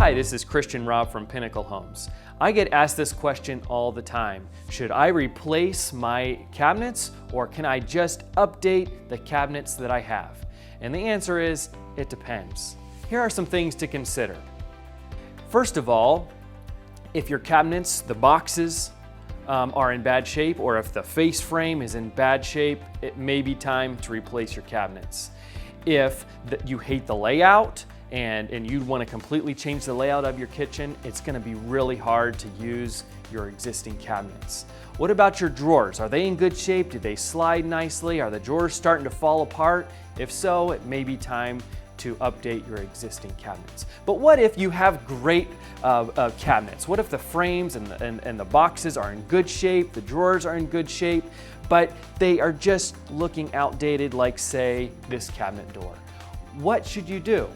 Hi, this is Christian Raab from Pinnacle Homes. I get asked this question all the time. Should I replace my cabinets or can I just update the cabinets that I have? And the answer is, it depends. Here are some things to consider. First of all, if your cabinets, the boxes, are in bad shape, or if the face frame is in bad shape, it may be time to replace your cabinets. If you hate the layout and you want to completely change the layout of your kitchen, it's going to be really hard to use your existing cabinets. What about your drawers? Are they in good shape? Do they slide nicely? Are the drawers starting to fall apart? If so, it may be time to update your existing cabinets. But what if you have great cabinets? What if the frames and the boxes are in good shape, the drawers are in good shape, but they are just looking outdated, like say this cabinet door? What should you do?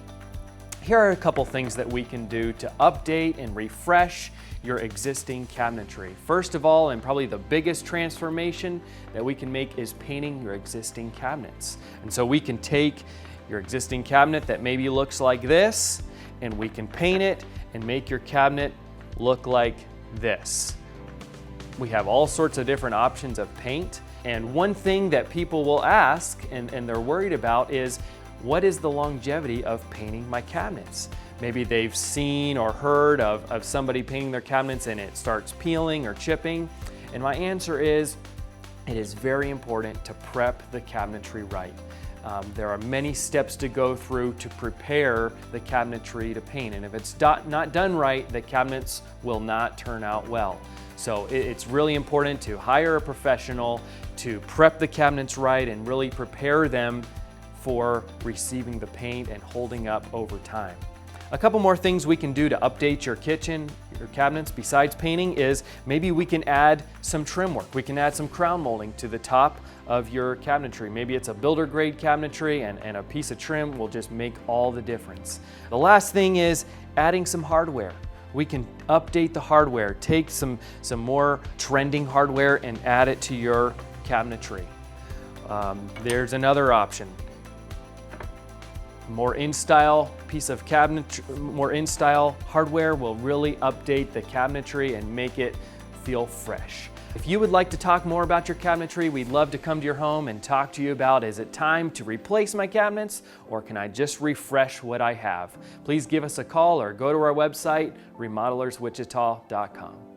Here are a couple things that we can do to update and refresh your existing cabinetry. First of all, and probably the biggest transformation that we can make, is painting your existing cabinets. And so we can take your existing cabinet that maybe looks like this, and we can paint it and make your cabinet look like this. We have all sorts of different options of paint, and one thing that people will ask and they're worried about is, what is the longevity of painting my cabinets? Maybe they've seen or heard of somebody painting their cabinets and it starts peeling or chipping. And my answer is, it is very important to prep the cabinetry right. There are many steps to go through to prepare the cabinetry to paint, and if it's not done right, the cabinets will not turn out well. So it's really important to hire a professional to prep the cabinets right and really prepare them for receiving the paint and holding up over time. A couple more things we can do to update your kitchen, your cabinets, besides painting, is maybe we can add some trim work. We can add some crown molding to the top of your cabinetry. Maybe it's a builder grade cabinetry, and a piece of trim will just make all the difference. The last thing is adding some hardware. We can update the hardware, take some more trending hardware and add it to your cabinetry. There's another option. More in-style piece of cabinet, more in-style hardware will really update the cabinetry and make it feel fresh. If you would like to talk more about your cabinetry, we'd love to come to your home and talk to you about, is it time to replace my cabinets or can I just refresh what I have? Please give us a call or go to our website, remodelerswichita.com.